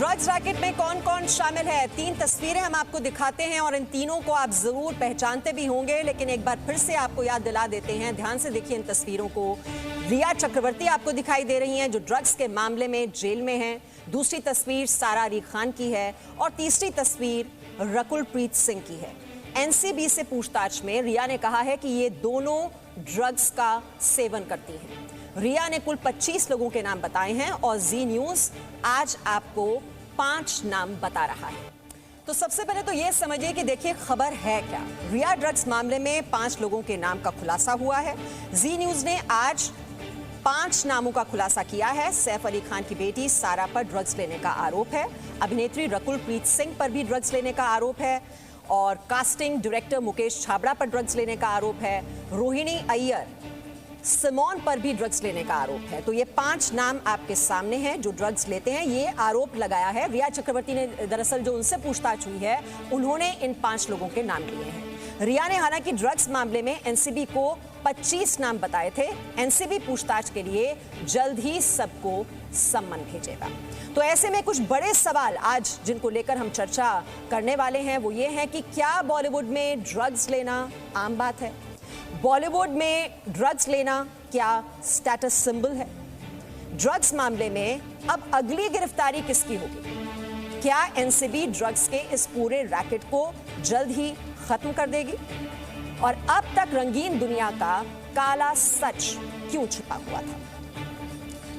Drugs racket में कौन कौन शामिल है, 3 तस्वीरें हम आपको दिखाते हैं और इन तीनों को आप जरूर पहचानते भी होंगे, लेकिन एक बार फिर से आपको याद दिला देते हैं। ध्यान से देखिए इन तस्वीरों को। रिया चक्रवर्ती आपको दिखाई दे रही हैं जो ड्रग्स के मामले में जेल में हैं। दूसरी तस्वीर सारा अली खान की है और तीसरी तस्वीर रकुलप्रीत सिंह की है। एनसीबी से पूछताछ में रिया ने कहा है कि ये दोनों ड्रग्स का सेवन करती हैं। रिया ने कुल 25 लोगों के नाम बताए हैं और जी न्यूज आज आपको 5 नाम बता रहा है। तो सबसे पहले तो ये समझिए कि देखिए खबर है क्या। रिया ड्रग्स मामले में 5 लोगों के नाम का खुलासा हुआ है। जी न्यूज ने आज 5 नामों का खुलासा किया है। सैफ अली खान की बेटी सारा पर ड्रग्स लेने का आरोप है। अभिनेत्री रकुलप्रीत सिंह पर भी ड्रग्स लेने का आरोप है और कास्टिंग डायरेक्टर मुकेश छाबड़ा पर ड्रग्स लेने का आरोप है। रोहिणी अय्यर, सिमोन पर भी ड्रग्स लेने का आरोप है। तो ये 5 नाम आपके सामने हैं जो ड्रग्स लेते हैं। ये आरोप लगाया है रिया चक्रवर्ती ने। दरअसल जो उनसे पूछताछ हुई है उन्होंने इन 5 लोगों के नाम लिए हैं। रिया ने हालांकि ड्रग्स मामले में एनसीबी को 25 नाम बताए थे। एनसीबी पूछताछ के लिए जल्द ही सबको सम्मन भेजेगा। तो ऐसे में कुछ बड़े सवाल आज जिनको लेकर हम चर्चा करने वाले हैं वो ये है कि क्या बॉलीवुड में ड्रग्स लेना आम बात है? बॉलीवुड में ड्रग्स लेना क्या स्टेटस सिंबल है? ड्रग्स मामले में अब अगली गिरफ्तारी किसकी होगी? क्या एनसीबी ड्रग्स के इस पूरे रैकेट को जल्द ही खत्म कर देगी? और अब तक रंगीन दुनिया का काला सच क्यों छिपा हुआ था?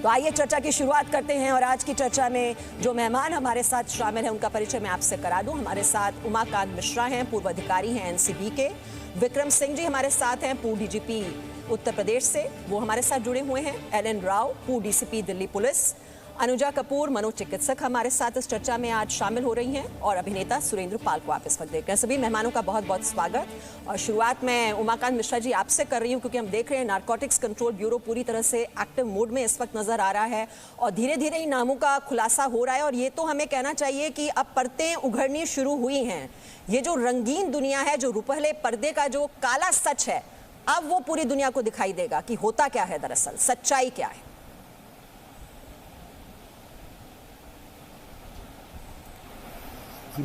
तो आइए चर्चा की शुरुआत करते हैं और आज की चर्चा में जो मेहमान हमारे साथ शामिल हैं उनका परिचय मैं आपसे करा दूं। हमारे साथ उमाकांत मिश्रा हैं, पूर्व अधिकारी हैं एनसीबी के। विक्रम सिंह जी हमारे साथ हैं, पूर्व डीजीपी उत्तर प्रदेश से, वो हमारे साथ जुड़े हुए हैं। एलन राव, पूर्व डीसीपी दिल्ली पुलिस। अनुजा कपूर, मनोचिकित्सक हमारे साथ इस चर्चा में आज शामिल हो रही हैं और अभिनेता सुरेंद्र पाल को आप इस वक्त देख रहे हैं। सभी मेहमानों का बहुत बहुत स्वागत। और शुरुआत मैं उमाकांत मिश्रा जी आपसे कर रही हूं क्योंकि हम देख रहे हैं नारकोटिक्स कंट्रोल ब्यूरो पूरी तरह से एक्टिव मोड में इस वक्त नजर आ रहा है और धीरे धीरे इन नामों का खुलासा हो रहा है। और ये तो हमें कहना चाहिए कि अब परतें उघड़नी शुरू हुई हैं। ये जो रंगीन दुनिया है, जो रुपहले पर्दे का जो काला सच है, अब वो पूरी दुनिया को दिखाई देगा कि होता क्या है, दरअसल सच्चाई क्या है।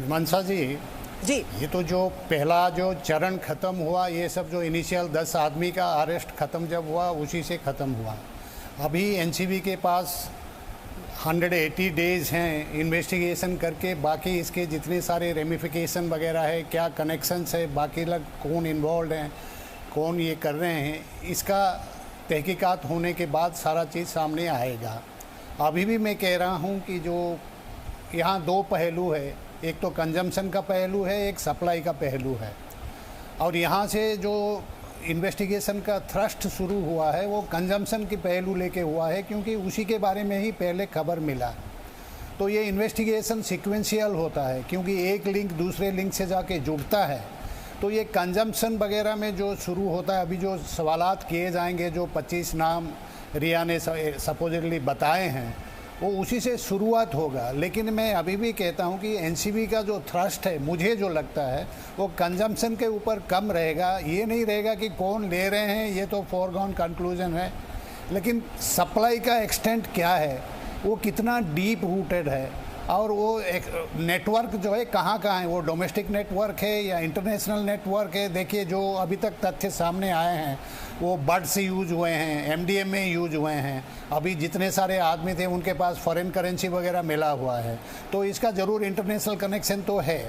मनसा जी, ये तो जो पहला जो चरण खत्म हुआ, ये सब जो इनिशियल 10 आदमी का अरेस्ट खत्म जब हुआ उसी से खत्म हुआ। अभी एनसीबी के पास 180 डेज हैं इन्वेस्टिगेशन करके, बाकी इसके जितने सारे रेमिफिकेशन वगैरह है, क्या कनेक्शंस है, बाकी लोग कौन इन्वॉल्व हैं, कौन ये कर रहे हैं, इसका तहकीकात होने के बाद सारा चीज़ सामने आएगा। अभी भी मैं कह रहा हूँ कि जो यहाँ 2 पहलू है, एक तो कंजम्पशन का पहलू है, एक सप्लाई का पहलू है। और यहाँ से जो इन्वेस्टिगेशन का थ्रस्ट शुरू हुआ है वो कंजम्पशन के पहलू लेके हुआ है, क्योंकि उसी के बारे में ही पहले खबर मिला। तो ये इन्वेस्टिगेशन सीक्वेंशियल होता है क्योंकि एक लिंक दूसरे लिंक से जाके जुड़ता है। तो ये कंजम्पशन वगैरह में जो शुरू होता है, अभी जो सवालात किए जाएंगे, जो 25 नाम रिया ने सपोजिटली बताए हैं, वो उसी से शुरुआत होगा। लेकिन मैं अभी भी कहता हूँ कि एनसीबी का जो थ्रस्ट है, मुझे जो लगता है वो कंजम्पशन के ऊपर कम रहेगा। ये नहीं रहेगा कि कौन ले रहे हैं, ये तो फॉरगॉन कंक्लूजन है। लेकिन सप्लाई का एक्सटेंट क्या है, वो कितना डीप रूटेड है, और वो एक नेटवर्क जो है कहाँ कहाँ है, वो डोमेस्टिक नेटवर्क है या इंटरनेशनल नेटवर्क है। देखिए जो अभी तक तथ्य सामने आए हैं वो बड से यूज हुए हैं, एमडीएमए यूज हुए हैं। अभी जितने सारे आदमी थे उनके पास फॉरेन करेंसी वगैरह मिला हुआ है, तो इसका ज़रूर इंटरनेशनल कनेक्शन तो है।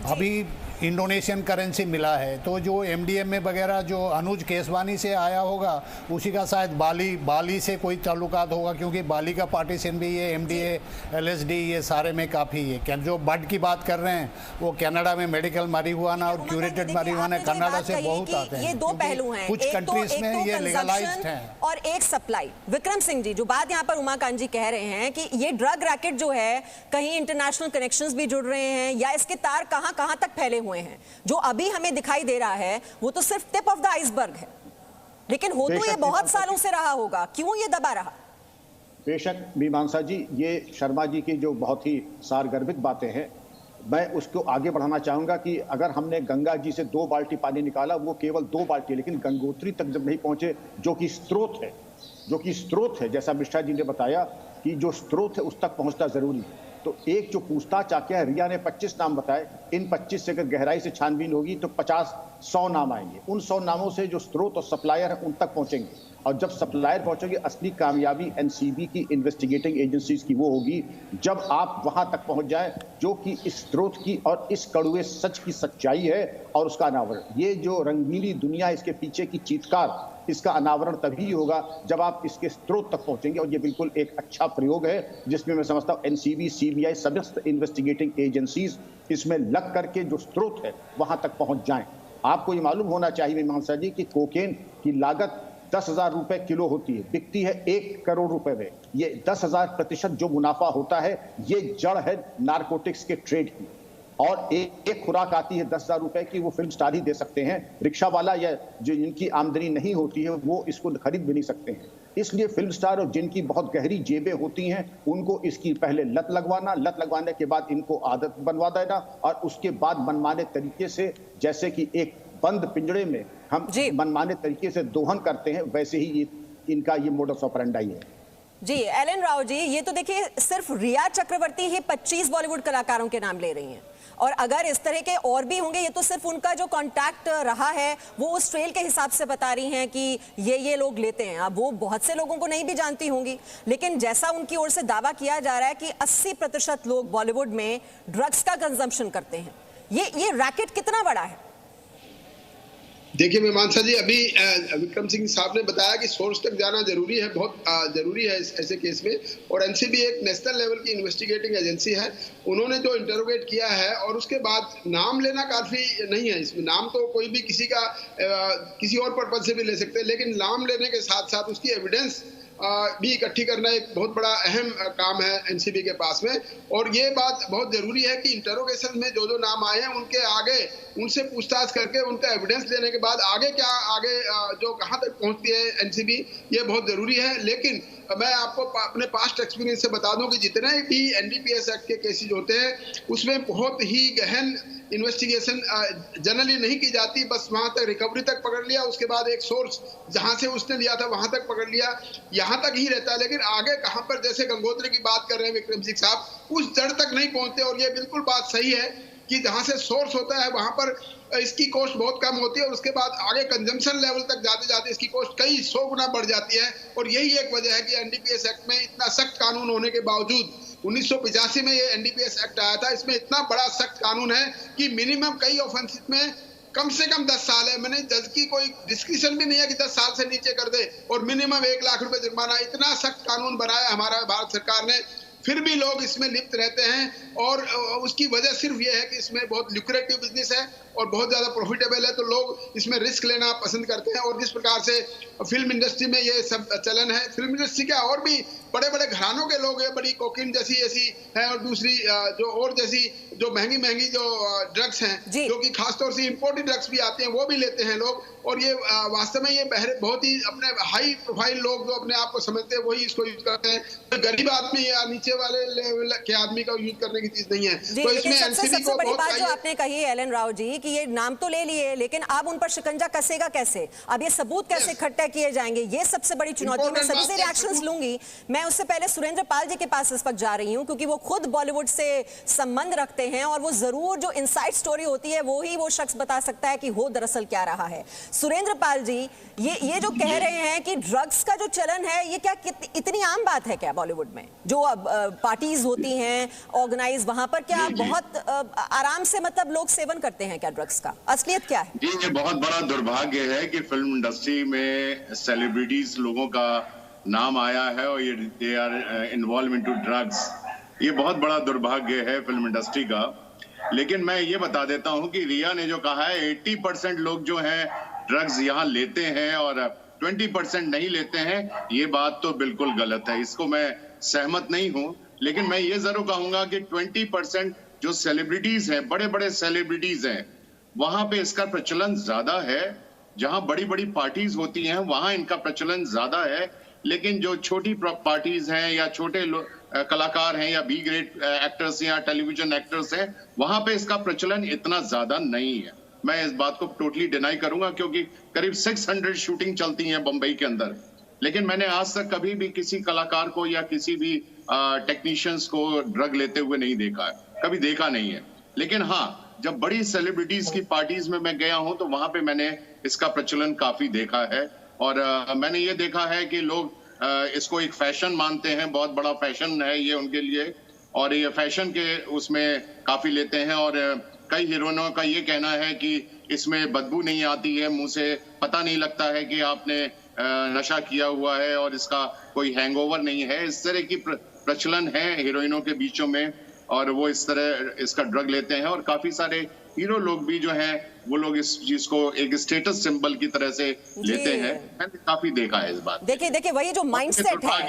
अभी इंडोनेशियन करेंसी मिला है, तो जो एमडीएमए वगैरह जो अनुज केसवानी से आया होगा उसी का शायद बाली से कोई ताल्लुकात होगा, क्योंकि बाली का पार्टीशन भी ये एमडीए एलएसडी ये सारे में काफ़ी है। जो बड की बात कर रहे हैं वो कनाडा में मेडिकल मारिजुआना और क्यूरेटेड मारिजुआना कनाडा से बहुत आते हैं। ये 2 पहलू हैं, कुछ कंट्रीज में ये लीगलाइज्ड हैं और एक सप्लाई। विक्रम सिंह जी, जो बात यहाँ पर उमाकांत जी कह रहे हैं कि ये ड्रग रैकेट जो है कहीं इंटरनेशनल कनेक्शंस भी जुड़ रहे हैं या इसके तार कहाँ कहाँ तक फैले हुए हैं, जो अभी हमें दिखाई दे रहा है वो तो सिर्फ टिप ऑफ द आइसबर्ग है, लेकिन हो तो ये बहुत सालों से रहा होगा। क्यों ये दबा रहा? बेशक मीमांसा जी, ये शर्मा जी की जो बहुत ही सारगर्भित बातें हैं, मैं उसको आगे बढ़ाना चाहूंगा कि अगर हमने गंगा जी से 2 बाल्टी पानी निकाला, वो केवल 2 बाल्टी, लेकिन गंगोत्री तक जब नहीं पहुंचे, जो कि स्रोत है, जैसा मिश्रा जी ने बताया कि जो स्रोत है उस तक पहुंचना जरूरी है। तो एक जो पूछताछ आके है, रिया ने 25 नाम बताए, इन 25 से अगर गहराई से छानबीन होगी तो 50-100 नाम आएंगे। उन 100 नामों से जो स्रोत और सप्लायर है उन तक पहुंचेंगे, और जब सप्लायर पहुंचेंगे, असली कामयाबी एनसीबी की इन्वेस्टिगेटिंग एजेंसीज की वो होगी जब आप वहां तक पहुंच जाए जो कि इस स्रोत की और इस कड़वे सच की सच्चाई है और उसका अनावरण। ये जो रंगीली दुनिया, इसके पीछे की चीत्कार, इसका अनावरण तभी होगा जब आप इसके स्रोत तक पहुंचेंगे। और ये बिल्कुल एक अच्छा प्रयोग है जिसमें मैं समझता हूं एनसीबी, सीबीआई, समस्त इन्वेस्टिगेटिंग एजेंसीज इसमें लग करके जो स्रोत है वहां तक पहुंच जाएं। आपको ये मालूम होना चाहिए मीमांसा जी कि कोकेन की लागत 10,000 रुपए किलो होती है, बिकती है 1 करोड़ रुपए में। ये 10,000% जो मुनाफा होता है ये जड़ है नारकोटिक्स के ट्रेड की। और एक खुराक आती है 10,000 रुपए की, वो फिल्म स्टार ही दे सकते हैं। रिक्शा वाला या जो जिनकी आमदनी नहीं होती है वो इसको खरीद भी नहीं सकते हैं। इसलिए फिल्म स्टार और जिनकी बहुत गहरी जेबें होती हैं उनको इसकी पहले लत लगवाना, लत लगवाने के बाद इनको आदत बनवा देना, और उसके बाद मनमाने तरीके से, जैसे कि एक बंद पिंजड़े में हम मनमाने तरीके से दोहन करते हैं, वैसे ही इनका ये मोडस ऑपरेंडाई है। जी एलन राव जी, ये तो देखिए सिर्फ रिया चक्रवर्ती ही 25 बॉलीवुड कलाकारों के नाम ले रही हैं, और अगर इस तरह के और भी होंगे, ये तो सिर्फ उनका जो कांटेक्ट रहा है वो उस ट्रेल के हिसाब से बता रही हैं कि ये लोग लेते हैं। अब वो बहुत से लोगों को नहीं भी जानती होंगी, लेकिन जैसा उनकी ओर से दावा किया जा रहा है कि 80% लोग बॉलीवुड में ड्रग्स का कंजम्पशन करते हैं। ये रैकेट कितना बड़ा है? देखिए मीमांसा जी, अभी विक्रम सिंह साहब ने बताया कि सोर्स तक जाना जरूरी है, बहुत जरूरी है ऐसे केस में। और एनसीबी एक नेशनल लेवल की इन्वेस्टिगेटिंग एजेंसी है, उन्होंने जो इंटरोगेट किया है और उसके बाद नाम लेना काफी नहीं है। इसमें नाम तो कोई भी किसी का किसी और पर्पज से भी ले सकते हैं, लेकिन नाम लेने के साथ साथ उसकी एविडेंस भी इकट्ठी करना एक बहुत बड़ा अहम काम है एनसीबी के पास में। और ये बात बहुत जरूरी है कि इंटरोगेशन में जो नाम आए हैं उनके आगे उनसे पूछताछ करके उनका एविडेंस लेने के बाद आगे जो कहां तक पहुंचती है एनसीबी, ये बहुत जरूरी है। लेकिन मैं आपको अपने पास्ट एक्सपीरियंस से बता दूं कि जितने भी एनडीपीएस एक्ट के केसेस होते हैं उसमें बहुत ही गहन इन्वेस्टिगेशन जनरली नहीं की जाती, बस वहां तक रिकवरी तक पकड़ लिया, उसके बाद एक सोर्स जहां से उसने लिया था वहां तक पकड़ लिया, यहां तक ही रहता है। लेकिन आगे कहां पर, जैसे गंगोत्री की बात कर रहे हैं विक्रम सिंह साहब, उस जड़ तक नहीं पहुंचते। और ये बिल्कुल बात सही है कि जहां से सोर्स होता है वहां पर इसकी कॉस्ट बहुत कम होती है, और उसके बाद आगे कंजम्पशन लेवल तक जाते जाते इसकी कॉस्ट कई 100 गुना बढ़ जाती है। और यही एक वजह है कि एनडीपीएस एक्ट में इतना सख्त कानून होने के बावजूद 1985 में ये एनडीपीएस एक्ट आया था, इसमें इतना बड़ा सख्त कानून है कि मिनिमम कई ऑफेंसेस में कम से कम 10 साल है। मैंने जज की कोई डिस्क्रिप्शन भी नहीं है कि 10 साल से नीचे कर दे, और मिनिमम 1 लाख रुपए जुर्माना। इतना सख्त कानून बनाया हमारा भारत सरकार ने, फिर भी लोग इसमें लिप्त रहते हैं। और उसकी वजह सिर्फ ये है कि इसमें बहुत ल्यूक्रेटिव बिजनेस है और बहुत ज़्यादा प्रॉफिटेबल है, तो लोग इसमें रिस्क लेना पसंद करते हैं। और जिस प्रकार से फिल्म इंडस्ट्री में ये सब चलन है, फिल्म इंडस्ट्री क्या और भी बड़े बड़े घरानों के लोग हैं, बड़ी कोकीन जैसी ऐसी है, और दूसरी जो महंगी जो ड्रग्स हैं, जो कि खासतौर से इम्पोर्टेड ड्रग्स भी आते हैं, वो भी लेते हैं लोग। और ये वास्तव में ये बहुत ही अपने हाई प्रोफाइल लोग जो अपने आप को समझते हैं वही इसको यूज करते हैं। तो गरीब आदमी या नीचे वाले लेवल के आदमी का यूज करने की चीज नहीं है। तो इसमें सबसे बड़ी बात जो आपने कही है एलन राव जी, कि ये नाम तो ले लिए, लेकिन अब उन पर शिकंजा कसेगा कैसे? अब ये सबूत कैसे इकट्ठा किए जाएंगे? ये सबसे बड़ी चुनौती। मैं सभी से रिएक्शंस लूंगी। मैं उससे पहले सुरेंद्र पाल जी के पास इस वक्त जा रही हूँ, क्योंकि वो खुद बॉलीवुड से संबंध रखते हैं, और वो जरूर जो इनसाइड स्टोरी होती है वो ही वो शख्स बता सकता है कि हो दरअसल क्या रहा है। सुरेंद्र पाल जी, ये जो कह रहे हैं कि ड्रग्स का जो चलन है, ये क्या इतनी आम बात है क्या बॉलीवुड में? जो पार्टीज होती हैं ऑर्गेनाइज, वहां पर क्या बहुत आराम से मतलब लोग सेवन करते हैं क्या ड्रग्स का? असलियत क्या है? जी, ये बहुत बड़ा दुर्भाग्य है कि फिल्म इंडस्ट्री में सेलिब्रिटीज लोगों का नाम आया है और ये they are involve into drugs. ये बहुत बड़ा दुर्भाग्य है फिल्म इंडस्ट्री का। लेकिन मैं ये बता देता हूं कि रिया ने जो कहा है 80% लोग जो हैं ड्रग्स यहाँ लेते हैं और 20% नहीं लेते हैं, ये बात तो बिल्कुल गलत है, इसको मैं सहमत नहीं हूं। लेकिन मैं ये जरूर कहूंगा कि 20% जो सेलिब्रिटीज हैं, बड़े बड़े सेलिब्रिटीज हैं, वहां पे इसका प्रचलन ज्यादा है। जहां बड़ी बड़ी पार्टीज होती हैं वहां इनका प्रचलन ज्यादा है। लेकिन जो छोटी पार्टीज हैं या छोटे कलाकार हैं या बी ग्रेड एक्टर्स या टेलीविजन एक्टर्स हैं, वहां पे इसका प्रचलन इतना ज्यादा नहीं है। मैं इस बात को टोटली डिनाई करूंगा, क्योंकि करीब 600 शूटिंग चलती हैं बंबई के अंदर, लेकिन मैंने आज तक कभी भी किसी कलाकार को या किसी भी टेक्नीशियंस को ड्रग लेते हुए नहीं देखा है, कभी देखा नहीं है। लेकिन हाँ, जब बड़ी सेलिब्रिटीज की पार्टीज में मैं गया हूं तो वहां पे मैंने इसका प्रचलन काफी देखा है। और मैंने ये देखा है कि लोग इसको एक फैशन मानते हैं, बहुत बड़ा फैशन है ये उनके लिए, और ये फैशन के उसमें काफी लेते हैं। और कई हीरोइनों का ये कहना है कि इसमें बदबू नहीं आती है, मुंह से पता नहीं लगता है कि आपने नशा किया हुआ है, और इसका कोई हैंगओवर नहीं है। इस तरह की प्रचलन है हीरोइनों के बीचों में, और वो इस तरह इसका ड्रग लेते हैं। और काफी सारे हीरो लोग भी जो हैं वो लोग इस चीज को एक स्टेटस सिंबल की तरह से लेते हैं। मैंने काफी देखा है इस बात। देखिए वही जो माइंडसेट है,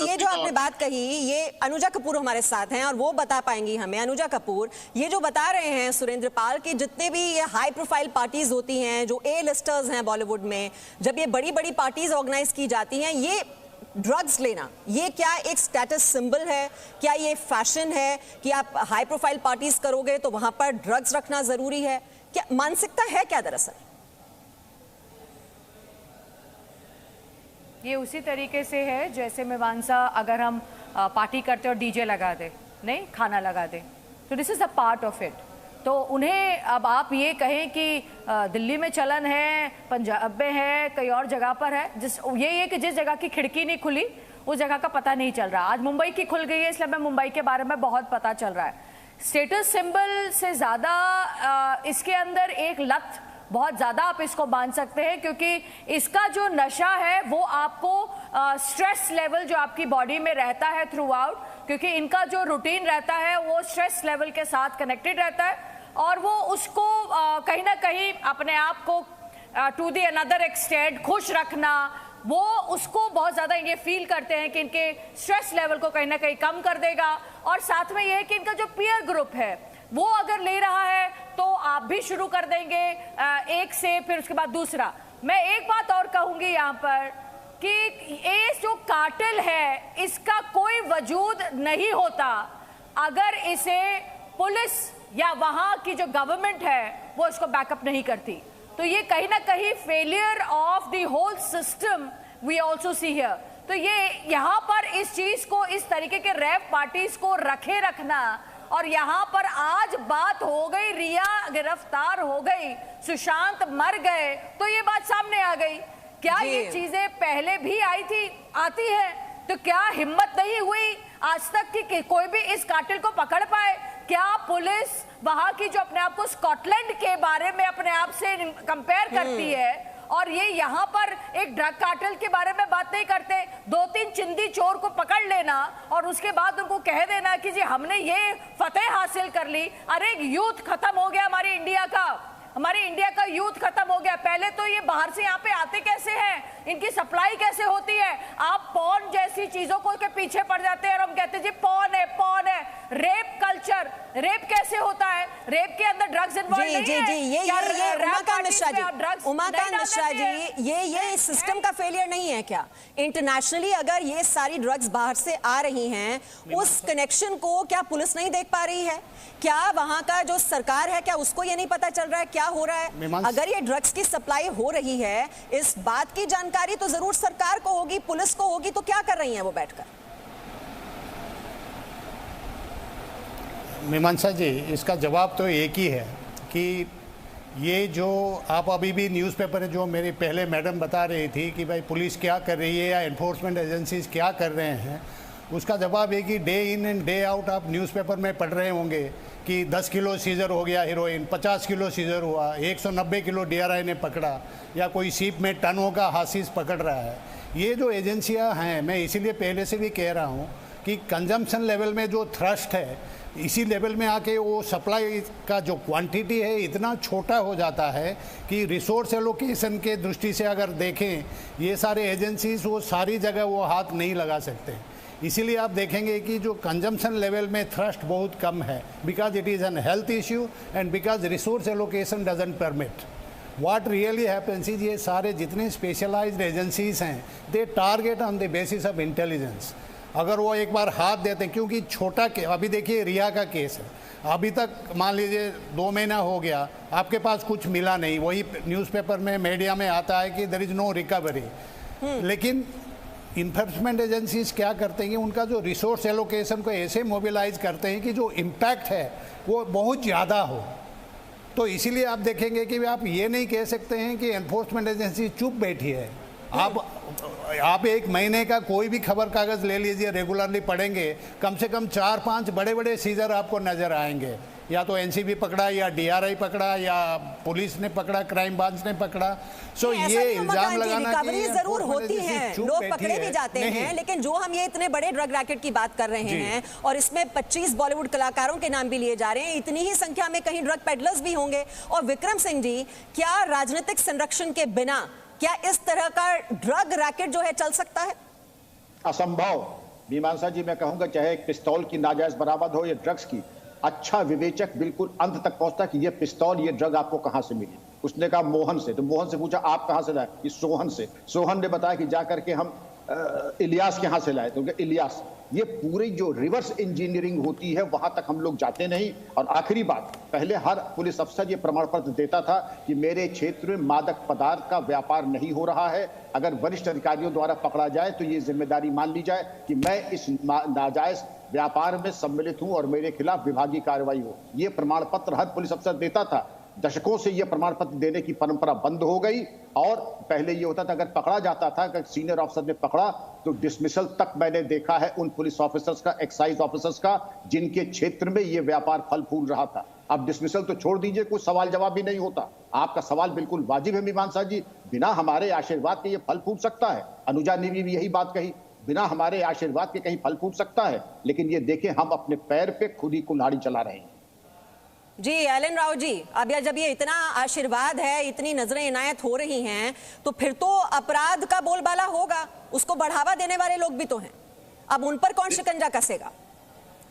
ये जो आपने बात कही, ये अनुजा कपूर हमारे साथ हैं और वो बता पाएंगी हमें। अनुजा कपूर, ये जो बता रहे हैं सुरेंद्र पाल की जितने भी ये हाई प्रोफाइल पार्टीज होती हैं, जो ए लिस्टर्स हैं बॉलीवुड में, जब ये बड़ी बड़ी पार्टीज ऑर्गेनाइज की जाती हैं, ये ड्रग्स लेना, ये क्या एक स्टेटस सिंबल है? क्या ये फैशन है कि आप हाई प्रोफाइल पार्टीज करोगे तो वहां पर ड्रग्स रखना जरूरी है? क्या मानसिकता है क्या दरअसल? ये उसी तरीके से है जैसे मीमांसा, अगर हम पार्टी करते और डीजे लगा दे, नहीं खाना लगा दे, तो this is a part of it. तो उन्हें अब आप ये कहें कि दिल्ली में चलन है, पंजाब में है, कई और जगह पर है, ये कि जिस जगह की खिड़की नहीं खुली उस जगह का पता नहीं चल रहा। आज मुंबई की खुल गई है, इसलिए हमें मुंबई के बारे में बहुत पता चल रहा है। स्टेटस सिंबल से ज़्यादा इसके अंदर एक लत बहुत ज़्यादा आप इसको मान सकते हैं, क्योंकि इसका जो नशा है वो आपको स्ट्रेस लेवल जो आपकी बॉडी में रहता है थ्रू आउट, क्योंकि इनका जो रूटीन रहता है वो स्ट्रेस लेवल के साथ कनेक्टेड रहता है, और वो उसको कहीं ना कहीं अपने आप को टू दी अनदर एक्सटेंट खुश रखना, वो उसको बहुत ज़्यादा ये फील करते हैं कि इनके स्ट्रेस लेवल को कहीं ना कहीं कम कर देगा। और साथ में ये है कि इनका जो पीयर ग्रुप है वो अगर ले रहा है तो आप भी शुरू कर देंगे एक से, फिर उसके बाद दूसरा। मैं एक बात और कहूँगी यहाँ पर कि ये जो कार्टेल है इसका कोई वजूद नहीं होता अगर इसे पुलिस या वहाँ की जो गवर्नमेंट है वो इसको बैकअप नहीं करती। तो ये कहीं ना कहीं failure of the whole system we also see here. तो ये यहाँ पर इस चीज को, इस तरीके के रैप पार्टीज को रखे रखना, और यहाँ पर आज बात हो गई, रिया गिरफ्तार हो गई, सुशांत मर गए, तो ये बात सामने आ गई। क्या ये चीजें पहले भी आई थी, आती है? तो क्या हिम्मत नहीं हुई आज तक कि कोई भी इस कातिल को पकड़ पाए? क्या पुलिस वहां की जो अपने आप को स्कॉटलैंड के बारे में अपने आप से कंपेयर करती है, और ये यहाँ पर एक ड्रग कार्टेल के बारे में बात नहीं करते? 2-3 चिंदी चोर को पकड़ लेना और उसके बाद उनको कह देना कि जी हमने ये फतेह हासिल कर ली। अरे यूथ खत्म हो गया हमारी इंडिया का, हमारे इंडिया का यूथ खत्म हो गया। पहले तो ये बाहर से यहाँ पे आते कैसे हैं, इनकी सप्लाई कैसे होती है? आप पॉर्न जैसी चीजों को के पीछे पड़ जाते हैं और हम कहते हैं जी पॉर्न है, पॉर्न है। रेप कल्चर, रेप कैसे होता है? रेप के अंदर ड्रग्स इन्वॉल्व नहीं है? ये उमाकांत मिश्रा जी, ये सिस्टम का फेलियर नहीं है क्या? इंटरनेशनली अगर ये सारी ड्रग्स बाहर से आ रही हैं, उस कनेक्शन को क्या पुलिस नहीं देख पा रही है? क्या वहां का जो सरकार है, क्या उसको ये नहीं पता चल रहा है क्या हो रहा है? अगर ये ड्रग्स की सप्लाई हो रही है, इस बात की जानकारी तो जरूर सरकार को होगी, पुलिस को होगी, तो क्या कर रही हैं वो बैठकर? मीमांसा जी, इसका जवाब तो एक ही है कि ये जो आप अभी भी न्यूज़पेपर जो मेरी पहले मैडम बता रही थी कि भाई पुलिस क्या कर रही है या एनफोर्समेंट एजेंसीज क्या कर रहे हैं, उसका जवाब है कि day in and day out आप न्यूज़पेपर में पढ़ रहे होंगे कि 10 किलो सीजर हो गया हीरोइन, 50 किलो सीजर हुआ, 190 किलो DRI ने पकड़ा, या कोई सीप में टनों का हाशिश पकड़ रहा है। ये जो एजेंसियां हैं, मैं इसीलिए पहले से भी कह रहा हूँ कि कंजम्पशन लेवल में जो थ्रस्ट है, इसी लेवल में आके वो सप्लाई का जो क्वांटिटी है इतना छोटा हो जाता है कि रिसोर्स एलोकेशन के दृष्टि से अगर देखें, ये सारे एजेंसीज वो सारी जगह वो हाथ नहीं लगा सकते। इसीलिए आप देखेंगे कि जो कंजम्पशन लेवल में थ्रस्ट बहुत कम है, because it is an health issue and because resource allocation doesn't permit. What really happens is, ये सारे जितने स्पेशलाइज्ड एजेंसीज हैं, दे target on the basis of intelligence. अगर वो एक बार हाथ देते हैं, क्योंकि छोटा अभी देखिए रिया का केस है, अभी तक मान लीजिए 2 महीना हो गया, आपके पास कुछ मिला नहीं, वही न्यूज़पेपर में मीडिया में आता है कि देयर इज़ नो रिकवरी। लेकिन इन्फोर्समेंट एजेंसीज क्या करते हैं कि उनका जो रिसोर्स एलोकेशन को ऐसे मोबिलाइज करते हैं कि जो इम्पैक्ट है वो बहुत ज़्यादा हो। तो इसीलिए आप देखेंगे कि आप ये नहीं कह सकते हैं कि एनफोर्समेंट एजेंसी चुप बैठी है। आप एक महीने का कोई भी खबर कागज़ ले लीजिए, रेगुलरली पढ़ेंगे, कम से कम 4-5 बड़े बड़े सीजर आपको नज़र आएंगे। या तो एनसीबी पकड़ा, या डीआरआई पकड़ा, या पुलिस ने पकड़ा, क्राइम ब्रांच ने पकड़ा। सो ये इल्जाम लगाना रिकवरी जरूर होती है, लोग पकड़े भी जाते हैं, लेकिन जो हम ये इतने बड़े ड्रग रैकेट की बात कर रहे हैं और इसमें 25 बॉलीवुड कलाकारों के नाम भी लिए जा रहे हैं, इतनी ही संख्या में कहीं ड्रग पेडलर्स भी होंगे। और विक्रम सिंह जी, क्या राजनीतिक संरक्षण के बिना क्या इस तरह का ड्रग रैकेट जो है चल सकता है? असंभव। मीमांसा जी, मैं कहूंगा चाहे पिस्तौल की नाजायज बरामद हो या ड्रग्स की, अच्छा विवेचक बिल्कुल अंत तक पहुंचता कि ये पिस्तौल, ये ड्रग आपको कहां से मिली। उसने कहा मोहन से, तो मोहन से पूछा आप कहां से लाए, कि सोहन से। सोहन ने बताया कि जाकर के हम इलियास के यहां से लाए, तो इलियास। ये पूरी जो रिवर्स इंजीनियरिंग होती है वहां तक हम लोग जाते नहीं। और आखिरी बात, पहले हर पुलिस अफसर ये प्रमाण पत्र देता था कि मेरे क्षेत्र में मादक पदार्थ का व्यापार नहीं हो रहा है। अगर वरिष्ठ अधिकारियों द्वारा पकड़ा जाए तो ये जिम्मेदारी मान ली जाए कि मैं इस नाजायज व्यापार में सम्मिलित हूं और मेरे खिलाफ विभागीय कार्रवाई हो। ये प्रमाण पत्र हर पुलिस अफसर देता था। दशकों से ये प्रमाण पत्र देने की परंपरा बंद हो गई। और पहले ये होता था अगर पकड़ा जाता था, अगर सीनियर ऑफिसर ने पकड़ा तो डिसमिसल तक मैंने देखा है उन पुलिस ऑफिसर्स का, एक्साइज ऑफिसर्स का, जिनके क्षेत्र में ये व्यापार फल फूल रहा था। अब डिसमिसल तो छोड़ दीजिए, कोई सवाल जवाब भी नहीं होता। आपका सवाल बिल्कुल वाजिब है मीमांसा जी, बिना हमारे आशीर्वाद के ये फल फूल सकता है। अनुजा ने भी यही बात कही, बिना हमारे आशीर्वाद के कहीं फल फूल सकता है। लेकिन ये देखें, हम अपने पैर पे खुद ही कुल्हाड़ी चला रहे हैं। जी एलन राव जी, अब जब ये इतना आशीर्वाद है, इतनी नजरें इनायत हो रही हैं, तो फिर तो अपराध का बोलबाला होगा। उसको बढ़ावा देने वाले लोग भी तो हैं, अब उन पर कौन शिकंजा कसेगा?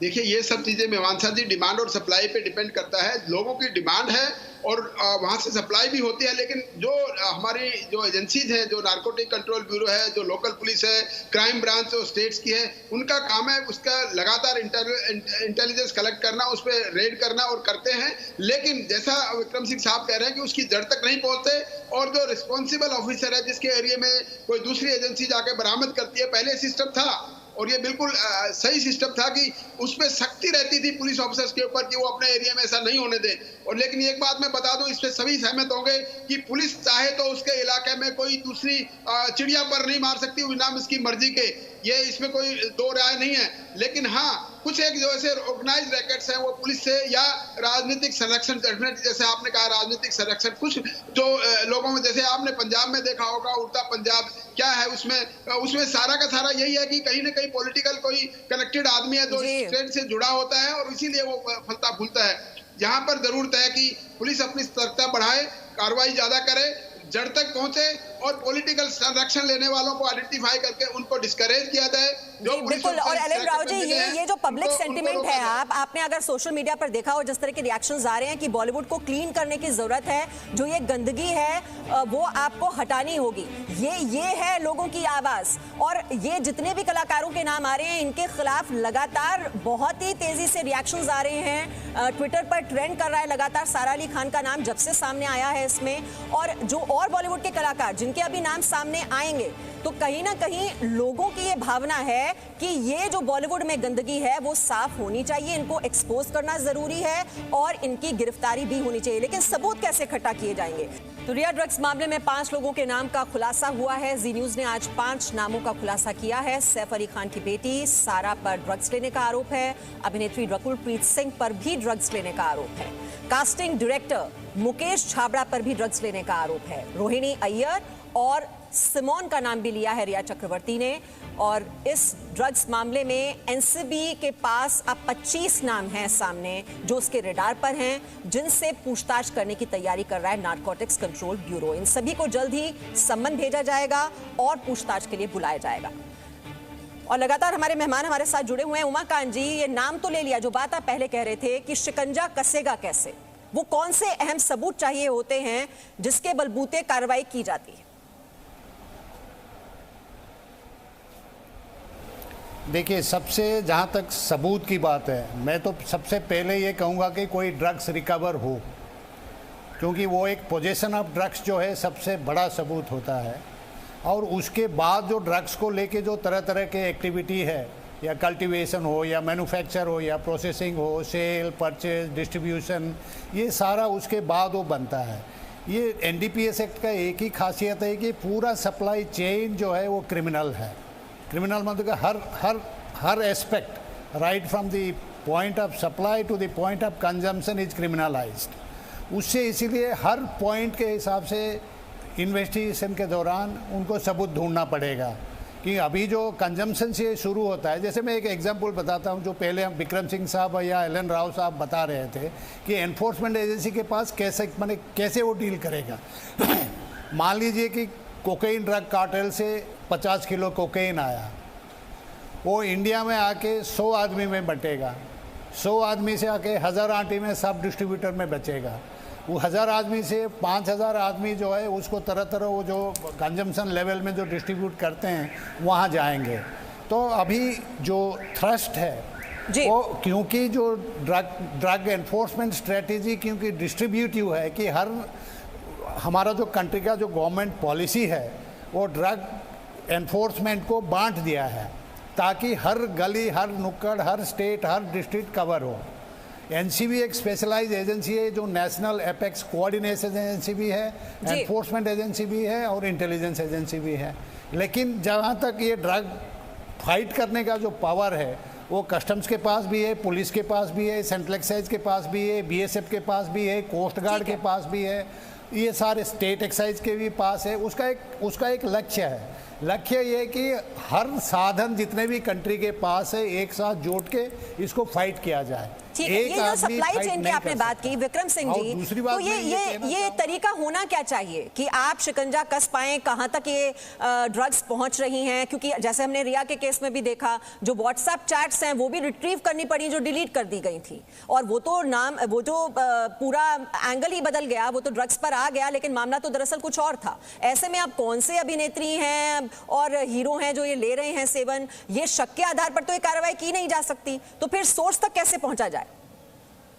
देखिए, ये सब चीजें मीमांसा जी डिमांड और सप्लाई पे डिपेंड करता है। लोगों की डिमांड है और वहां से सप्लाई भी होती है, लेकिन जो हमारी जो एजेंसीज हैं, जो नारकोटिक कंट्रोल ब्यूरो है, जो लोकल पुलिस है, क्राइम ब्रांच जो स्टेट्स की है, उनका काम है उसका लगातार इंटेलिजेंस कलेक्ट करना, उस पर रेड करना, और करते हैं। लेकिन जैसा विक्रम सिंह साहब कह रहे हैं कि उसकी जड़ तक नहीं पहुंचते, और जो रिस्पॉन्सिबल ऑफिसर है जिसके एरिया में कोई दूसरी एजेंसी जाके बरामद करती है, पहले सिस्टम था और ये बिल्कुल सही सिस्टम था कि उस पर सख्ती रहती थी पुलिस ऑफिसर्स के ऊपर कि वो अपने एरिया में ऐसा नहीं होने दें। और लेकिन एक बात मैं बता दूं, इस पे सभी सहमत होंगे कि पुलिस चाहे तो उसके इलाके में कोई दूसरी चिड़िया पर नहीं मार सकती बिना उसकी मर्जी के, ये इसमें कोई दो राय नहीं है। लेकिन हाँ, कुछ एक जो ऐसे ऑर्गेनाइज्ड रैकेट्स हैं वो पुलिस से या राजनीतिक संरक्षण, जैसे आपने कहा राजनीतिक संरक्षण, कुछ जो लोगों में, जैसे आपने पंजाब में देखा होगा उड़ता पंजाब क्या है, उसमें सारा का सारा यही है कि कहीं ना कहीं पॉलिटिकल कोई कनेक्टेड आदमी है जो स्टेट से जुड़ा होता है और इसीलिए वो फलता फूलता है। यहाँ पर जरूरत है कि पुलिस अपनी सतर्कता बढ़ाए, कार्रवाई ज्यादा करे, जड़ तक पहुंचे और पॉलिटिकल संरक्षण लेने वालों को आइडेंटिफाई करके उनको डिस्करेज किया जाए। बिल्कुल। और एलन राव जी, ये जो पब्लिक सेंटिमेंट है, आपने अगर सोशल मीडिया पर देखा हो जिस तरह के रिएक्शंस आ रहे हैं कि बॉलीवुड को क्लीन करने की जरूरत है, जो ये गंदगी है वो आपको हटानी होगी, ये है लोगों की आवाज। और ये जितने भी कलाकारों के नाम आ रहे हैं, इनके खिलाफ लगातार बहुत ही तेजी से रिएक्शंस आ रहे हैं। ट्विटर पर ट्रेंड कर रहा है लगातार सारा अली खान का नाम जब से सामने आया है इसमें। और जो और बॉलीवुड के कलाकार जिनके अभी नाम सामने आएंगे, तो कहीं ना कहीं लोगों की ये भावना है कि ये जो बॉलीवुड में गंदगी है वो साफ होनी चाहिए, इनको एक्सपोज करना जरूरी है और इनकी गिरफ्तारी भी होनी चाहिए। लेकिन सबूत कैसे इकट्ठा किए जाएंगे? तो रिया ड्रग्स मामले में 5 लोगों के नाम का खुलासा हुआ है। जी न्यूज ने आज 5 नामों का खुलासा किया है। सैफ अली खान की बेटी सारा पर ड्रग्स लेने का आरोप है। अभिनेत्री रकुलप्रीत सिंह पर भी ड्रग्स लेने का आरोप है। कास्टिंग डायरेक्टर मुकेश छाबड़ा पर भी ड्रग्स लेने का आरोप है। रोहिणी अय्यर और सिमोन का नाम भी लिया है रिया चक्रवर्ती ने। और इस ड्रग्स मामले में एनसीबी के पास अब 25 नाम हैं सामने जो उसके रडार पर हैं, जिनसे पूछताछ करने की तैयारी कर रहा है नारकोटिक्स कंट्रोल ब्यूरो। इन सभी को जल्द ही सम्मन भेजा जाएगा और पूछताछ के लिए बुलाया जाएगा। और लगातार हमारे मेहमान हमारे साथ जुड़े हुए हैं। उमाकांत जी, ये नाम तो ले लिया, जो बात आप पहले कह रहे थे कि शिकंजा कसेगा कैसे, वो कौन से अहम सबूत चाहिए होते हैं जिसके बलबूते कार्रवाई की जाती है? देखिए, सबसे जहाँ तक सबूत की बात है, मैं तो सबसे पहले ये कहूँगा कि कोई ड्रग्स रिकवर हो, क्योंकि वो एक पोजेशन ऑफ ड्रग्स जो है सबसे बड़ा सबूत होता है। और उसके बाद जो ड्रग्स को लेके जो तरह तरह के एक्टिविटी है, या कल्टीवेशन हो या मैन्युफैक्चर हो या प्रोसेसिंग हो, सेल, परचेज, डिस्ट्रीब्यूशन, ये सारा उसके बाद वो बनता है। ये एनडीपीएस एक्ट का एक ही खासियत है कि पूरा सप्लाई चेन जो है वो क्रिमिनल है। क्रिमिनल मतलब हर aspect, right from the point of supply to the point of consumption is criminalised. उससे इसीलिए हर पॉइंट के हिसाब से इन्वेस्टिगेशन के दौरान उनको सबूत ढूंढना पड़ेगा कि अभी जो कंजम्पशन से शुरू होता है। जैसे मैं एक एग्जांपल बताता हूं, जो पहले हम विक्रम सिंह साहब या एलन राव साहब बता रहे थे कि एनफोर्समेंट एजेंसी के पास कैसे वो डील करेगा। मान लीजिए कि कोकेन ड्रग कार्टेल से 50 किलो कोकेन आया, वो इंडिया में आके 100 आदमी में बटेगा, 100 आदमी से आके 1000 आंटी में सब डिस्ट्रीब्यूटर में बचेगा। वो 1000 आदमी से 5000 आदमी जो है उसको तरह तरह वो जो कंजम्पशन लेवल में जो डिस्ट्रीब्यूट करते हैं वहाँ जाएंगे। तो अभी जो थ्रस्ट है वो, क्योंकि जो ड्रग एनफोर्समेंट स्ट्रेटेजी क्योंकि डिस्ट्रीब्यूटिव है कि हमारा जो कंट्री का जो गवर्नमेंट पॉलिसी है वो ड्रग एनफोर्समेंट को बांट दिया है ताकि हर गली, हर नुक्कड़, हर स्टेट, हर डिस्ट्रिक्ट कवर हो। एनसीबी एक स्पेशलाइज एजेंसी है जो नेशनल एपेक्स कोऑर्डिनेशन एजेंसी भी है, एनफोर्समेंट एजेंसी भी है और इंटेलिजेंस एजेंसी भी है। लेकिन जहाँ तक ये ड्रग फाइट करने का जो पावर है वो कस्टम्स के पास भी है, पुलिस के पास भी है, सेंट्रल एक्साइज के पास भी है, बीएसएफ के पास भी है, कोस्ट गार्ड के पास भी है, ये सारे स्टेट एक्साइज के भी पास है। उसका एक लक्ष्य है। लक्ष्य ये कि हर साधन जितने भी कंट्री के पास है एक साथ जोड़ के इसको फाइट किया जाए। ठीक है, ये जो सप्लाई चेन की आपने बात की विक्रम सिंह जी, दूसरी बात तो ये तरीका होना क्या चाहिए कि आप शिकंजा कस पाएं कहां तक ये ड्रग्स पहुंच रही हैं? क्योंकि जैसे हमने रिया के केस में भी देखा, जो व्हाट्सएप चैट्स हैं वो भी रिट्रीव करनी पड़ी जो डिलीट कर दी गई थी, और वो जो पूरा एंगल ही बदल गया, वो तो ड्रग्स पर आ गया लेकिन मामला तो दरअसल कुछ और था। ऐसे में आप कौन से अभिनेत्री हैं और हीरो हैं जो ये ले रहे हैं सेवन, ये शक के आधार पर तो ये कार्रवाई की नहीं जा सकती, तो फिर सोर्स तक कैसे पहुंचा जाए?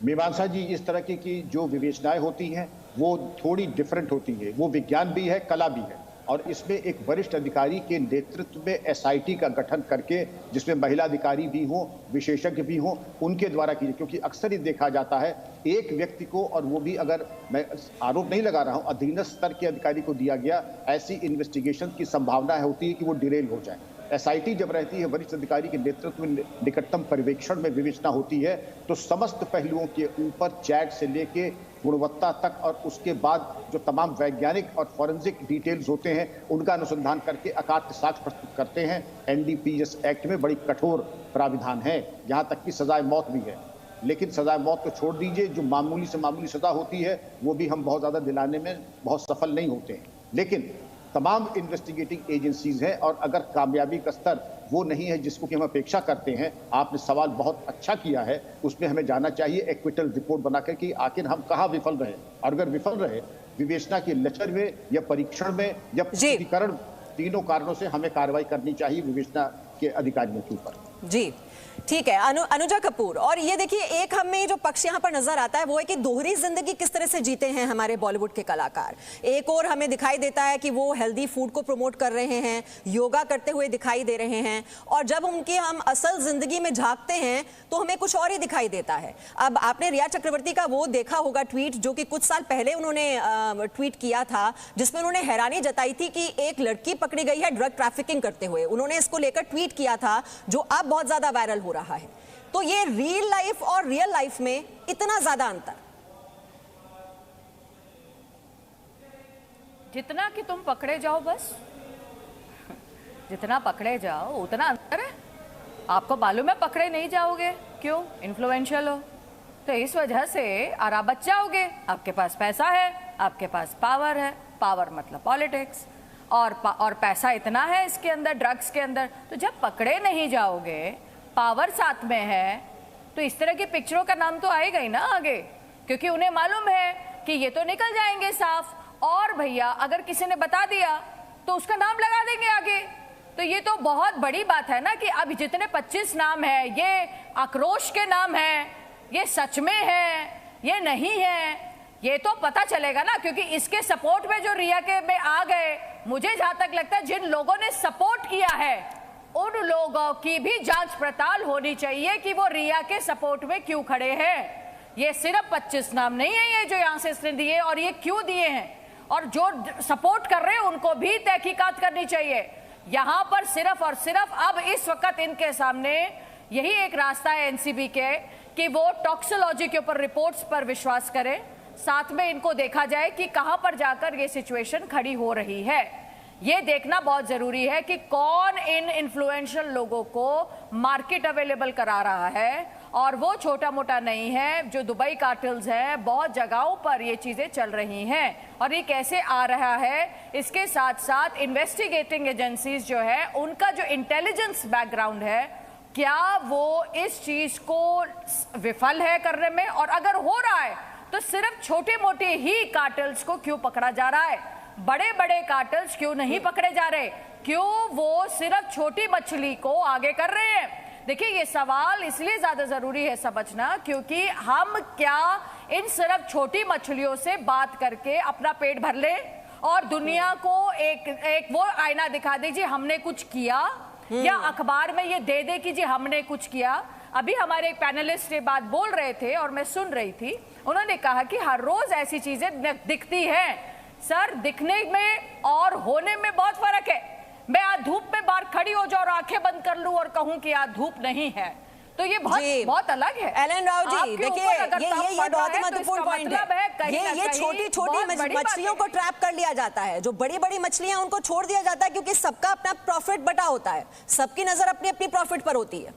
मीमांसा जी, इस तरह की जो विवेचनाएं होती हैं वो थोड़ी डिफरेंट होती है। वो विज्ञान भी है, कला भी है, और इसमें एक वरिष्ठ अधिकारी के नेतृत्व में एसआईटी का गठन करके, जिसमें महिला अधिकारी भी हों, विशेषज्ञ भी हों, उनके द्वारा कीजिए। क्योंकि अक्सर ही देखा जाता है एक व्यक्ति को, और वो भी, अगर मैं आरोप नहीं लगा रहा हूं, अधीनस्थ स्तर के अधिकारी को दिया गया, ऐसी इन्वेस्टिगेशन की संभावना होती है कि वो डिरेल हो जाए। एसआईटी जब रहती है, वरिष्ठ अधिकारी के नेतृत्व में निकटतम पर्यवेक्षण में विवेचना होती है, तो समस्त पहलुओं के ऊपर चैट से लेके गुणवत्ता तक और उसके बाद जो तमाम वैज्ञानिक और फॉरेंसिक डिटेल्स होते हैं उनका अनुसंधान करके अकाट्य साक्ष्य प्रस्तुत करते हैं। एनडीपीएस एक्ट में बड़ी कठोर प्राविधान है, यहाँ तक कि सजाए मौत भी है। लेकिन सजाए मौत को छोड़ दीजिए, जो मामूली से मामूली सजा होती है वो भी हम बहुत ज़्यादा दिलाने में बहुत सफल नहीं होते हैं। लेकिन तमाम इन्वेस्टिगेटिंग एजेंसीज हैं, और अगर कामयाबी का स्तर वो नहीं है जिसको कि हम अपेक्षा करते हैं, आपने सवाल बहुत अच्छा किया है, उसमें हमें जाना चाहिए एक्विटल रिपोर्ट बनाकर कि आखिर हम कहाँ विफल रहे, और अगर विफल रहे विवेचना के लेक्चर में या परीक्षण में या प्रस्तुतिकरण, तीनों कारणों से हमें कार्रवाई करनी चाहिए विवेचना के अधिकारियों के ऊपर। जी ठीक है। अनुजा कपूर, और ये देखिए एक हमें जो पक्ष यहाँ पर नजर आता है वो है कि दोहरी जिंदगी किस तरह से जीते हैं हमारे बॉलीवुड के कलाकार। एक और हमें दिखाई देता है कि वो हेल्दी फूड को प्रमोट कर रहे हैं, योगा करते हुए दिखाई दे रहे हैं, और जब उनकी हम असल जिंदगी में झांकते हैं तो हमें कुछ और ही दिखाई देता है। अब आपने रिया चक्रवर्ती का वो देखा होगा ट्वीट, जो कि कुछ साल पहले उन्होंने ट्वीट किया था, जिसमें उन्होंने हैरानी जताई थी कि एक लड़की पकड़ी गई है ड्रग ट्रैफिकिंग करते हुए। उन्होंने इसको लेकर ट्वीट किया था, जो अब बहुत ज्यादा वायरल हो रहा है। तो ये रियल लाइफ और रियल लाइफ में इतना ज्यादा अंतर, जितना कि तुम पकड़े जाओ, बस जितना पकड़े जाओ उतना अंतर है। आपको मालूम है पकड़े नहीं जाओगे, क्यों? इन्फ्लुएंशियल हो, तो इस वजह से आराम बच जाओगे। आपके पास पैसा है, आपके पास पावर है, पावर मतलब पॉलिटिक्स, और पैसा इतना है इसके अंदर, ड्रग्स के अंदर, तो जब पकड़े नहीं जाओगे, पावर साथ में है, तो इस तरह की पिक्चरों का नाम तो आएगा ही ना आगे, क्योंकि उन्हें मालूम है कि ये तो निकल जाएंगे साफ, और भैया अगर किसी ने बता दिया तो उसका नाम लगा देंगे आगे। तो ये तो बहुत बड़ी बात है ना कि अब जितने 25 नाम है, ये आक्रोश के नाम है, ये सच में है, ये नहीं है, ये तो पता चलेगा ना, क्योंकि इसके सपोर्ट में जो रिया के में आ गए, मुझे जहां तक लगता है जिन लोगों ने सपोर्ट किया है उन लोगों की भी जांच पड़ताल होनी चाहिए कि वो रिया के सपोर्ट में क्यों खड़े हैं। ये सिर्फ 25 नाम नहीं है ये जो यहां से इसने दिए, और ये क्यों दिए हैं, और जो सपोर्ट कर रहे हैं उनको भी तहकीकात करनी चाहिए। यहां पर सिर्फ और सिर्फ अब इस वक्त इनके सामने यही एक रास्ता है एनसीबी के कि वो टॉक्सिकोलॉजी के ऊपर रिपोर्ट्स पर विश्वास करें, साथ में इनको देखा जाए कि कहां पर जाकर ये सिचुएशन खड़ी हो रही है। ये देखना बहुत जरूरी है कि कौन इन इन्फ्लुएंशियल लोगों को मार्केट अवेलेबल करा रहा है, और वो छोटा मोटा नहीं है। जो दुबई कार्टेल्स हैं, बहुत जगहों पर ये चीजें चल रही हैं, और ये कैसे आ रहा है, इसके साथ साथ इन्वेस्टिगेटिंग एजेंसीज जो है उनका जो इंटेलिजेंस बैकग्राउंड है, क्या वो इस चीज को विफल है करने में, और अगर हो रहा है तो सिर्फ छोटे मोटे ही कार्टेल्स को क्यों पकड़ा जा रहा है, बड़े बड़े कार्टेल्स क्यों नहीं पकड़े जा रहे, क्यों वो सिर्फ छोटी मछली को आगे कर रहे हैं। देखिए, ये सवाल इसलिए ज्यादा जरूरी है समझना, क्योंकि हम क्या इन सिर्फ छोटी मछलियों से बात करके अपना पेट भर ले और दुनिया को एक वो आईना दिखा दीजिए हमने कुछ किया, या अखबार में ये दे कि जी हमने कुछ किया। अभी हमारे एक पैनलिस्ट ये बात बोल रहे थे और मैं सुन रही थी, उन्होंने कहा कि हर रोज ऐसी चीजें दिखती हैं। सर, दिखने में और होने में बहुत फर्क है। मैं आज धूप में बाहर खड़ी हो जाऊं और आंखें बंद कर लूं और कहूं कि आज धूप नहीं है, तो ये बहुत अलग है। एलन राव जी, देखिए ये बहुत ही महत्वपूर्ण पॉइंट है। ये छोटी छोटी मछलियों को ट्रैप कर लिया जाता है, जो बड़ी बड़ी मछलियां उनको छोड़ दिया जाता है, क्योंकि सबका अपना प्रॉफिट बटा होता है, सबकी नजर अपनी अपनी प्रॉफिट पर होती है।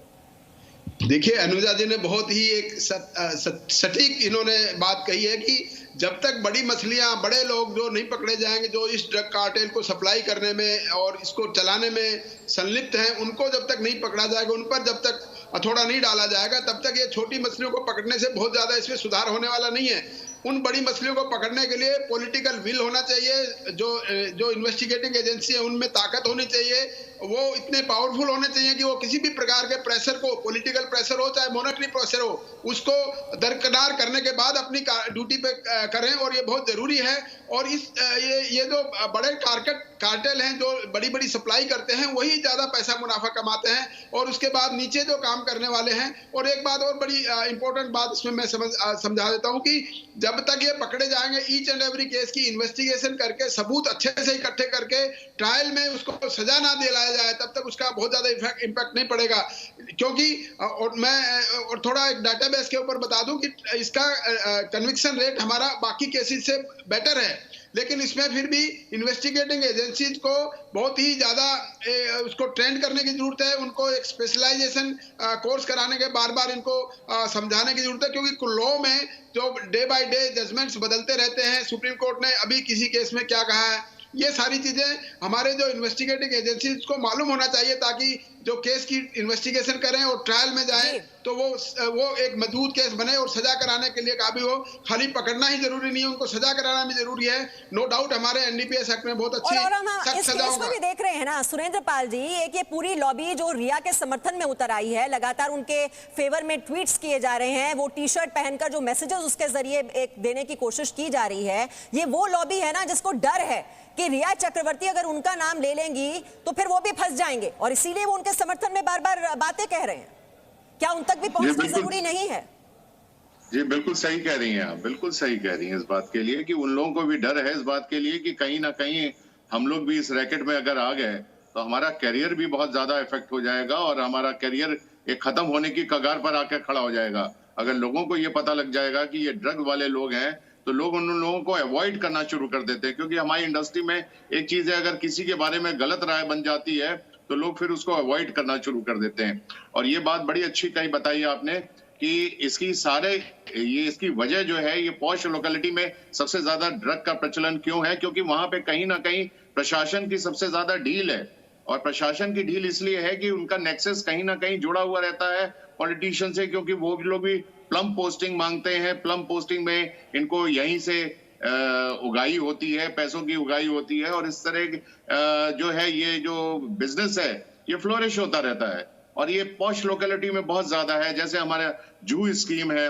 देखिए, अनुजा जी ने बहुत ही एक सटीक इन्होंने बात कही है कि जब तक बड़ी मछलियां, बड़े लोग जो नहीं पकड़े जाएंगे, जो इस ड्रग कार्टेल को सप्लाई करने में और इसको चलाने में संलिप्त हैं, उनको जब तक नहीं पकड़ा जाएगा, उन पर जब तक हथौड़ा नहीं डाला जाएगा, तब तक ये छोटी मछलियों को पकड़ने से बहुत ज्यादा इसमें सुधार होने वाला नहीं है। उन बड़ी मछलियों को पकड़ने के लिए पॉलिटिकल विल होना चाहिए, जो इन्वेस्टिगेटिंग एजेंसी है उनमें ताकत होनी चाहिए, वो इतने पावरफुल होने चाहिए कि वो किसी भी प्रकार के प्रेशर को, पॉलिटिकल प्रेशर हो चाहे मॉनेटरी प्रेशर हो, उसको दरकिनार करने के बाद अपनी ड्यूटी पे करें, और ये बहुत जरूरी है। और ये जो बड़े कार्टेल हैं, जो बड़ी बड़ी सप्लाई करते हैं, वही ज्यादा पैसा मुनाफा कमाते हैं, और उसके बाद नीचे जो काम करने वाले हैं। और एक बात और बड़ी इंपॉर्टेंट बात इसमें मैं समझा देता हूँ कि जब तक ये पकड़े जाएंगे, ईच एंड एवरी केस की इन्वेस्टिगेशन करके, सबूत अच्छे से इकट्ठे करके, ट्रायल में उसको सजा ना दिलाया जाए, तब तक उसका बहुत ज्यादा इम्पैक्ट नहीं पड़ेगा। क्योंकि और थोड़ा एक डाटाबेस के ऊपर बता दूं कि इसका कन्विक्शन रेट हमारा बाकी केसेस से बेटर है, लेकिन इसमें फिर भी इन्वेस्टिगेटिंग एजेंसीज को बहुत ही ज्यादा उसको ट्रेंड करने की जरूरत है, उनको एक स्पेशलाइजेशन कोर्स कराने के, बार बार इनको समझाने की जरूरत है, क्योंकि लॉ में जो डे बाय डे जजमेंट्स बदलते रहते हैं। सुप्रीम कोर्ट ने अभी किसी केस में क्या कहा है, ये सारी चीजें हमारे जो इन्वेस्टिगेटिंग एजेंसीज को मालूम होना चाहिए, ताकि जो केस की इन्वेस्टिगेशन करें और ट्रायल में जाए तो वो एक मजबूत केस बने और सजा कराने के लिए काबिल हो। खाली पकड़ना ही जरूरी नहीं है, उनको सजा कराना भी जरूरी है। नो डाउट हमारे एनडीपीएस एक्ट में बहुत अच्छी इस केस में भी देख रहे हैं ना सुरेंद्र पाल जी, एक ये पूरी लॉबी जो रिया के समर्थन में उतर आई है, लगातार उनके फेवर में ट्वीट्स किए जा रहे हैं, वो टी शर्ट पहनकर जो मैसेजेस उसके जरिए एक देने की कोशिश की जा रही है, ये वो लॉबी है ना जिसको डर है कि रिया चक्रवर्ती अगर उनका नाम ले लेंगी तो फिर वो भी फंस जाएंगे, और इसीलिए वो उनके समर्थन में बार बार बातें कह रहे हैं। क्या उन तक भी पहुंचना जरूरी नहीं है? जी बिल्कुल सही कह रही हैं आप, बिल्कुल सही कह रही हैं इस बात के लिए कि उन लोगों को भी डर है इस बात के लिए कि कहीं ना कहीं हम लोग भी इस रैकेट में अगर आ गए तो हमारा करियर भी बहुत ज्यादा इफेक्ट हो जाएगा, और हमारा करियर एक खत्म होने की कगार पर आकर खड़ा हो जाएगा। अगर लोगों को ये पता लग जाएगा कि ये ड्रग वाले लोग हैं, तो लोग उन लोगों को अवॉइड करना शुरू कर देते हैं। क्योंकि हमारी इंडस्ट्री में एक चीज है, अगर किसी के बारे में गलत राय बन जाती है तो लोग फिर उसको अवॉइड करना शुरू कर देते हैं। और ये बात बड़ी अच्छी कही बताई आपने कि इसकी वजह जो है, ये पॉश लोकेलिटी में सबसे ज्यादा ड्रग का प्रचलन क्यों है, क्योंकि वहां पे कहीं ना कहीं प्रशासन की सबसे ज्यादा ढील है। और प्रशासन की ढील इसलिए है कि उनका नेक्सस कहीं ना कहीं जुड़ा हुआ रहता है पॉलिटिशियन से, क्योंकि वो लोग भी प्लम पोस्टिंग मांगते हैं। प्लम पोस्टिंग में इनको यहीं से उगाई होती है, पैसों की उगाई होती है, और इस तरह जो है ये जो बिजनेस है ये फ्लोरिश होता रहता है। और ये पॉश लोकेलिटी में बहुत ज्यादा है, जैसे हमारा जू स्कीम है,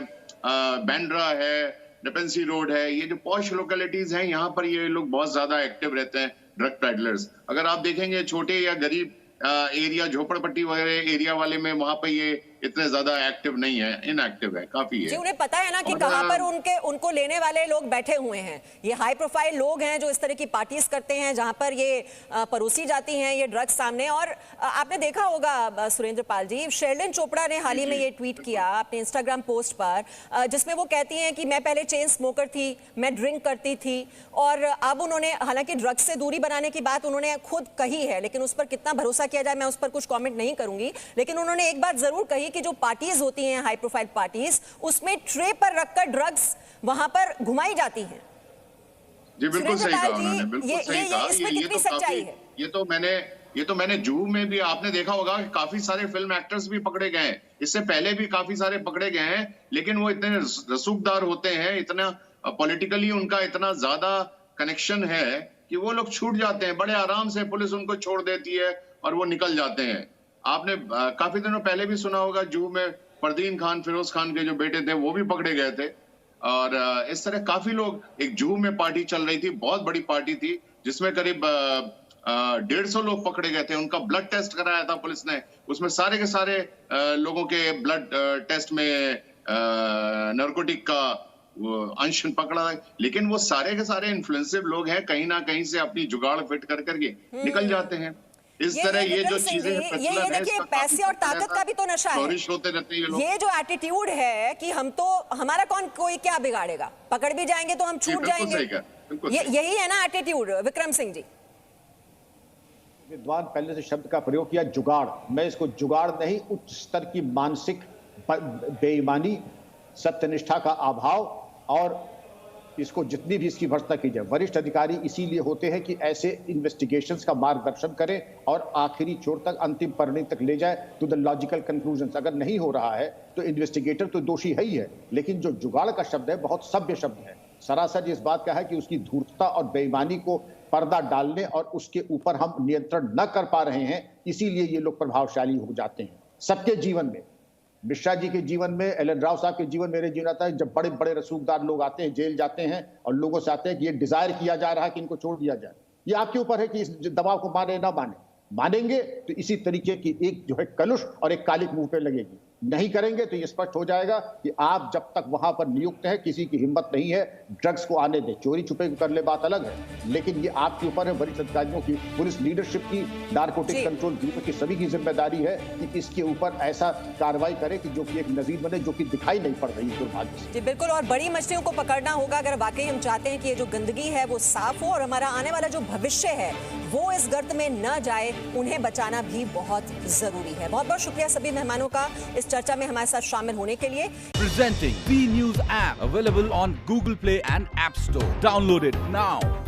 बैंड्रा है, डिपेंसी रोड है, ये जो पॉश लोकेलिटीज हैं, यहाँ पर ये लोग बहुत ज्यादा एक्टिव रहते हैं ड्रग पैडलर्स। अगर आप देखेंगे छोटे या गरीब एरिया, झोपड़पट्टी वगैरह एरिया वाले में, वहां पर ये इतने ज्यादा एक्टिव नहीं है, इनएक्टिव है, काफी है। जी, उन्हें पता है ना कि कहां पर उनको लेने वाले लोग बैठे हुए हैं। ये हाई प्रोफाइल लोग हैं जो इस तरह की पार्टीज करते हैं जहां पर ये परोसी जाती हैं ये ड्रग्स सामने। और आपने देखा होगा सुरेंद्र पाल जी, शेरलिन चोपड़ा ने हाल ही में ये ट्वीट किया अपने इंस्टाग्राम पोस्ट पर, जिसमें वो कहती हैं कि मैं पहले चेन स्मोकर थी, मैं ड्रिंक करती थी, और अब उन्होंने, हालांकि ड्रग्स से दूरी बनाने की बात उन्होंने खुद कही है, लेकिन उस पर कितना भरोसा किया जाए मैं उस पर कुछ कॉमेंट नहीं करूंगी। लेकिन उन्होंने एक बात जरूर कही कि जो पार्टीज होती हैं हाई प्रोफाइल पार्टीज, उसमें ट्रे पर रखकर ड्रग्स वहां पर घुमाई जाती हैं। जी बिल्कुल सही कहा उन्होंने, बिल्कुल सही कहा। इसमें कितनी सच्चाई है? ये तो मैंने जुहू में भी आपने देखा होगा कि काफी सारे फिल्म एक्टर्स भी पकड़े गए हैं, इससे पहले भी काफी सारे पकड़े गए हैं, लेकिन वो इतने रसूखदार होते हैं, इतना पॉलिटिकली उनका इतना ज्यादा कनेक्शन है कि वो लोग छूट जाते हैं, बड़े आराम से पुलिस उनको छोड़ देती है और वो निकल जाते हैं। आपने काफी दिनों पहले भी सुना होगा, जुहू में परदीन खान, फिरोज खान के जो बेटे थे वो भी पकड़े गए थे। और इस तरह काफी लोग, एक जुहू में पार्टी चल रही थी, बहुत बड़ी पार्टी थी, जिसमें करीब 150 लोग पकड़े गए थे। उनका ब्लड टेस्ट कराया था पुलिस ने, उसमें सारे के सारे लोगों के ब्लड टेस्ट में नारकोटिक का अंश पकड़ा था। लेकिन वो सारे के सारे इन्फ्लुएंसिव लोग हैं, कहीं ना कहीं से अपनी जुगाड़ फिट कर करके निकल जाते हैं। इस तरह ये जो चीजें ये देखिए, पैसे और ताकत का भी तो नशा है। होते रहते हैं ये जो एटीट्यूड है कि हम तो, हमारा कौन कोई क्या बिगाड़ेगा, पकड़ भी जाएंगे तो हम छूट जाएंगे, यही है ना एटीट्यूड। विक्रम सिंह जी, विद्वान पहले से शब्द का प्रयोग किया जुगाड़, मैं इसको जुगाड़ नहीं, उच्च स्तर की मानसिक बेईमानी, सत्यनिष्ठा का अभाव, और इसको जितनी भी इसकी भर्त्सना की जाए। वरिष्ठ अधिकारी इसीलिए होते हैं कि ऐसे इन्वेस्टिगेशंस का मार्गदर्शन करें और आखिरी छोर तक, अंतिम परिणति तक ले जाए, टू द लॉजिकल कंक्लूजन्स। अगर नहीं हो रहा है तो इन्वेस्टिगेटर तो दोषी है ही है, लेकिन जो जुगाड़ का शब्द है बहुत सभ्य शब्द है। सरासर इस बात का है कि उसकी धूर्तता और बेईमानी को पर्दा डालने और उसके ऊपर हम नियंत्रण न कर पा रहे हैं, इसीलिए ये लोग प्रभावशाली हो जाते हैं सबके जीवन में। मिश्रा जी के जीवन में, एलन राव साहब के जीवन, मेरे जीवन आता है जब बड़े बड़े रसूखदार लोग आते हैं, जेल जाते हैं और लोगों से आते हैं कि ये डिजायर किया जा रहा है कि इनको छोड़ दिया जाए। ये आपके ऊपर है कि इस दबाव को माने ना माने। मानेंगे तो इसी तरीके की एक जो है कलुष और एक कालिक मुंह पे लगेगी, नहीं करेंगे तो ये स्पष्ट हो जाएगा कि आप जब तक वहां पर नियुक्त है, किसी की हिम्मत नहीं है ड्रग्स को आने दे। चोरी छुपे कर ले बात अलग है, लेकिन ये आपके ऊपर है, वरिष्ठ अधिकारियों की, पुलिस लीडरशिप की, नारकोटिक कंट्रोल ब्यूरो की, सभी की जिम्मेदारी है कि इसके ऊपर ऐसा कार्रवाई करे कि जो कि एक नजीर बने, जो कि दिखाई नहीं पड़ रही दुर्भाग्य से। जी बिल्कुल, और बड़ी मछलियों को पकड़ना होगा अगर वाकई हम चाहते हैं कि ये जो गंदगी है वो साफ हो और हमारा आने वाला जो भविष्य है वो इस गर्त में न जाए, उन्हें बचाना भी बहुत जरूरी है। बहुत बहुत शुक्रिया सभी मेहमानों का इस चर्चा में हमारे साथ शामिल होने के लिए। Presenting B News app available on Google Play and App Store. Download it now.